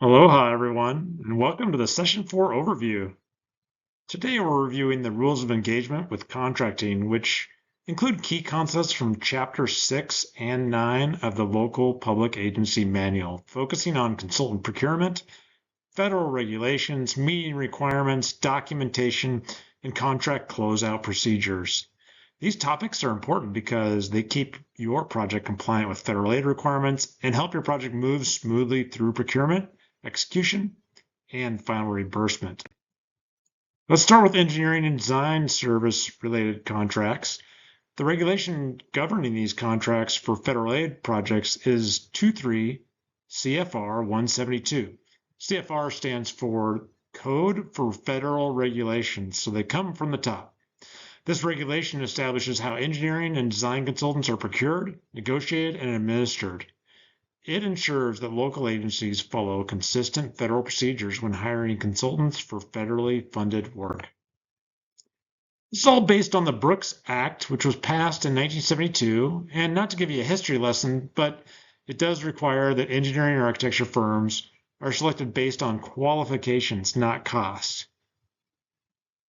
Aloha, everyone, and welcome to the Session 4 overview. Today we're reviewing the rules of engagement with contracting, which include key concepts from Chapter 6 and 9 of the Local Public Agency Manual, focusing on consultant procurement, federal regulations, meeting requirements, documentation, and contract closeout procedures. These topics are important because they keep your project compliant with federal aid requirements and help your project move smoothly through procurement, execution, and final reimbursement. Let's start with engineering and design service related contracts. The regulation governing these contracts for federal aid projects is 23 CFR 172. CFR stands for Code for Federal Regulations, so they come from the top. This regulation establishes how engineering and design consultants are procured, negotiated, and administered. It ensures that local agencies follow consistent federal procedures when hiring consultants for federally funded work. This is all based on the Brooks Act, which was passed in 1972, and not to give you a history lesson, but it does require that engineering and architecture firms are selected based on qualifications, not cost.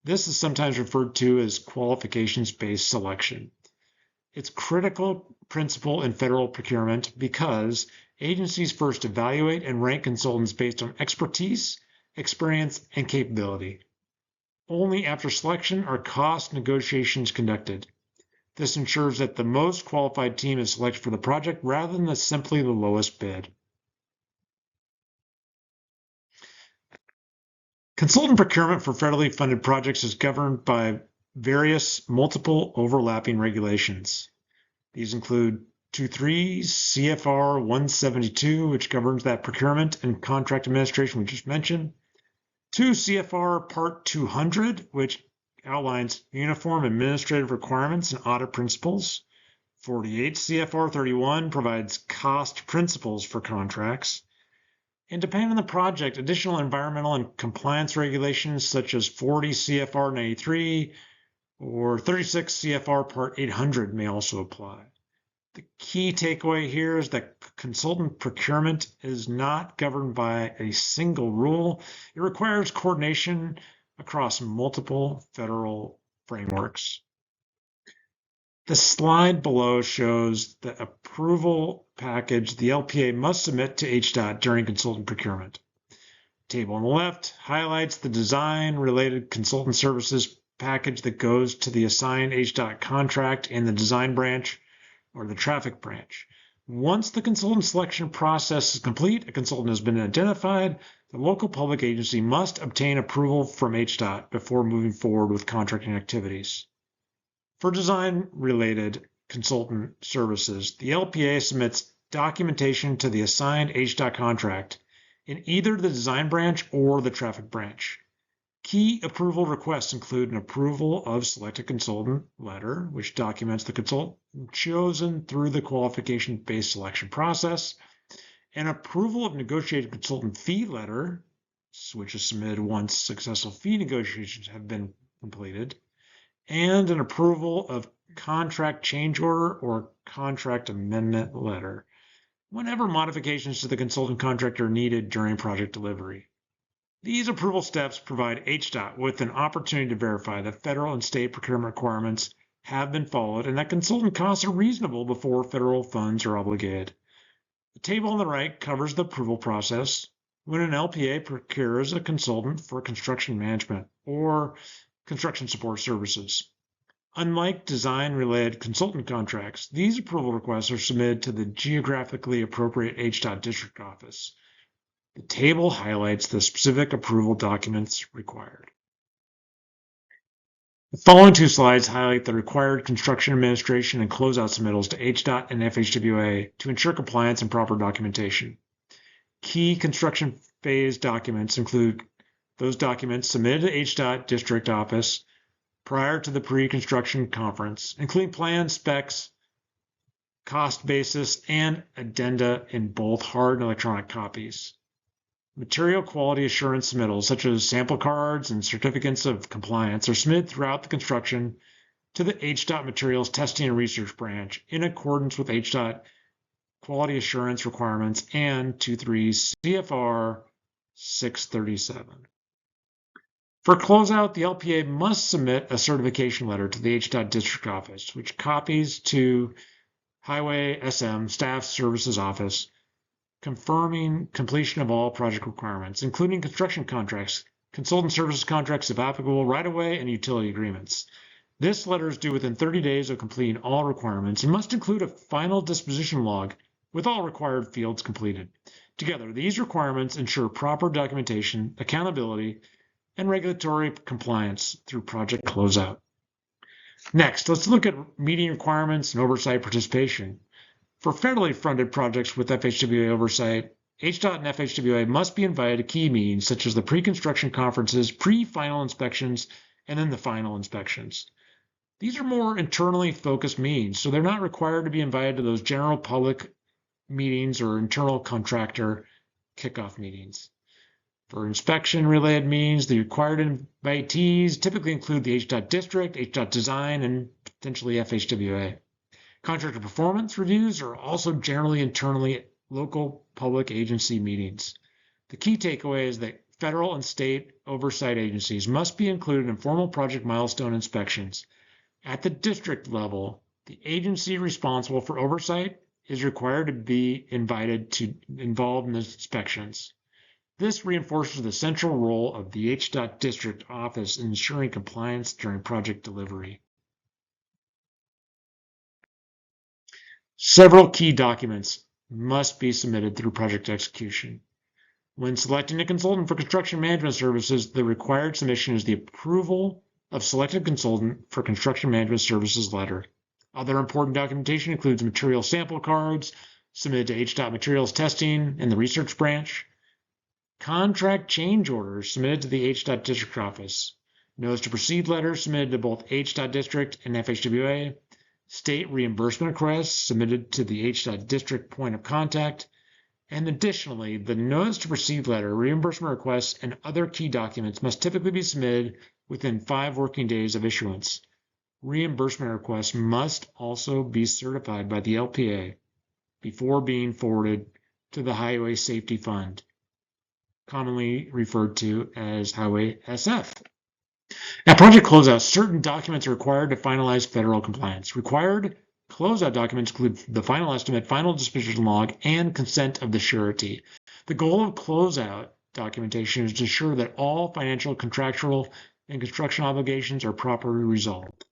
This is sometimes referred to as qualifications-based selection. It's a critical principle in federal procurement because agencies first evaluate and rank consultants based on expertise, experience, and capability. Only after selection are cost negotiations conducted. This ensures that the most qualified team is selected for the project rather than simply the lowest bid. Consultant procurement for federally funded projects is governed by various multiple overlapping regulations. These include 23 CFR 172, which governs that procurement and contract administration we just mentioned. 2 CFR Part 200, which outlines uniform administrative requirements and audit principles. 48 CFR 31 provides cost principles for contracts. And depending on the project, additional environmental and compliance regulations such as 40 CFR 93 or 36 CFR Part 800 may also apply. The key takeaway here is that consultant procurement is not governed by a single rule. It requires coordination across multiple federal frameworks. The slide below shows the approval package the LPA must submit to HDOT during consultant procurement. The table on the left highlights the design-related consultant services package that goes to the assigned HDOT contract in the design branch or the traffic branch. Once the consultant selection process is complete, a consultant has been identified, the local public agency must obtain approval from HDOT before moving forward with contracting activities. For design-related consultant services, the LPA submits documentation to the assigned HDOT contract in either the design branch or the traffic branch. Key approval requests include an approval of selected consultant letter, which documents the consultant chosen through the qualification-based selection process, an approval of negotiated consultant fee letter, which is submitted once successful fee negotiations have been completed, and an approval of contract change order or contract amendment letter, whenever modifications to the consultant contract are needed during project delivery. These approval steps provide HDOT with an opportunity to verify that federal and state procurement requirements have been followed and that consultant costs are reasonable before federal funds are obligated. The table on the right covers the approval process when an LPA procures a consultant for construction management or construction support services. Unlike design-related consultant contracts, these approval requests are submitted to the geographically appropriate HDOT district office. The table highlights the specific approval documents required. The following two slides highlight the required construction administration and closeout submittals to HDOT and FHWA to ensure compliance and proper documentation. Key construction phase documents include those documents submitted to HDOT district office prior to the pre-construction conference, including plans, specs, cost basis, and addenda in both hard and electronic copies. Material quality assurance submittals, such as sample cards and certificates of compliance, are submitted throughout the construction to the HDOT Materials Testing and Research Branch in accordance with HDOT quality assurance requirements and 23 CFR 637. For closeout, the LPA must submit a certification letter to the HDOT District Office, which copies to Highway SM Staff Services Office, confirming completion of all project requirements, including construction contracts, consultant services contracts if applicable, right-of-way, and utility agreements. This letter is due within 30 days of completing all requirements and must include a final disposition log with all required fields completed. Together, these requirements ensure proper documentation, accountability, and regulatory compliance through project closeout. Next, let's look at meeting requirements and oversight participation. For federally funded projects with FHWA oversight, HDOT and FHWA must be invited to key meetings such as the pre-construction conferences, pre-final inspections, and then the final inspections. These are more internally focused meetings, so they're not required to be invited to those general public meetings or internal contractor kickoff meetings. For inspection-related meetings, the required invitees typically include the HDOT District, HDOT Design, and potentially FHWA. Contractor performance reviews are also generally internally local public agency meetings. The key takeaway is that federal and state oversight agencies must be included in formal project milestone inspections. At the district level, the agency responsible for oversight is required to be invited to involve in the inspections. This reinforces the central role of the HDOT District Office in ensuring compliance during project delivery. Several key documents must be submitted through project execution. When selecting a consultant for construction management services, the required submission is the approval of selected consultant for construction management services letter. Other important documentation includes material sample cards submitted to HDOT materials testing and the research branch, contract change orders submitted to the HDOT District Office, notice to proceed letters submitted to both HDOT District and FHWA, state reimbursement requests submitted to the HDOT District point of contact, and additionally, the notice to proceed letter, reimbursement requests, and other key documents must typically be submitted within 5 working days of issuance. Reimbursement requests must also be certified by the LPA before being forwarded to the Highway Safety Fund, commonly referred to as Highway SF. At project closeout, certain documents are required to finalize federal compliance. Required closeout documents include the final estimate, final disposition log, and consent of the surety. The goal of closeout documentation is to ensure that all financial, contractual, and construction obligations are properly resolved.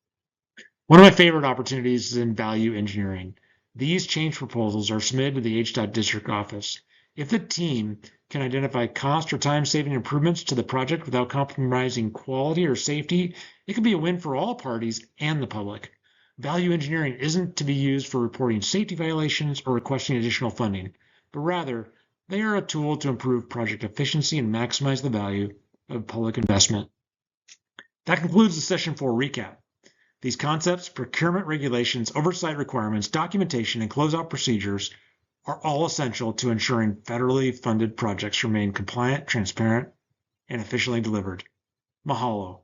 One of my favorite opportunities is in value engineering. These change proposals are submitted to the HDOT District Office. If the team can identify cost or time-saving improvements to the project without compromising quality or safety, it can be a win for all parties and the public. Value engineering isn't to be used for reporting safety violations or requesting additional funding, but rather, they are a tool to improve project efficiency and maximize the value of public investment. That concludes the Session 4 recap. These concepts, procurement regulations, oversight requirements, documentation, and closeout procedures are all essential to ensuring federally funded projects remain compliant, transparent, and efficiently delivered. Mahalo.